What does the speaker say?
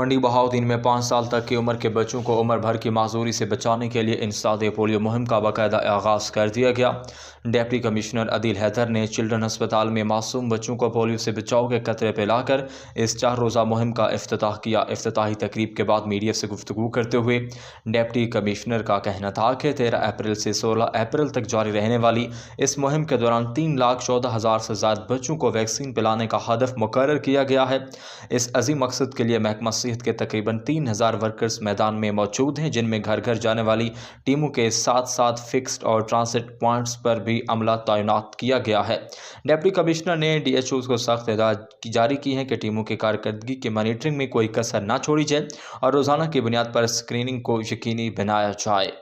मंडी बहाउद्दीन में 5 साल तक की उम्र के बच्चों को उम्र भर की माजूरी से बचाने के लिए इंसदाद पोलियो मुहिम का बाकायदा आगाज़ कर दिया गया। डिप्टी कमिश्नर अदील हैदर ने चिल्ड्रन अस्पताल में मासूम बच्चों को पोलियो से बचाव के कतरे पिलाकर इस 4 रोज़ा मुहिम का इफ्तिताह किया। इफ्तिताही तकरीब के बाद मीडिया से गुफ्तगू करते हुए डिप्टी कमिश्नर का कहना था कि 13 अप्रैल से 16 अप्रैल तक जारी रहने वाली इस मुहिम के दौरान 3,14,000 से ज़्यादा बच्चों को वैक्सीन पिलाने का हदफ मुकर्रर किया गया है। इस अजीम मकसद के लिए महकमा सेहत के तकरीबन 3,000 वर्कर्स मैदान में मौजूद हैं, जिनमें घर घर जाने वाली टीमों के साथ साथ फिक्स्ड और ट्रांसिट पॉइंट्स पर भी अमला तैनात किया गया है। डिप्टी कमिश्नर ने DHOs को सख्त हिदायत जारी की है कि टीमों की कारकर्दगी की मॉनिटरिंग में कोई कसर ना छोड़ी जाए और रोज़ाना की बुनियाद पर स्क्रीनिंग को यकीनी बनाया जाए।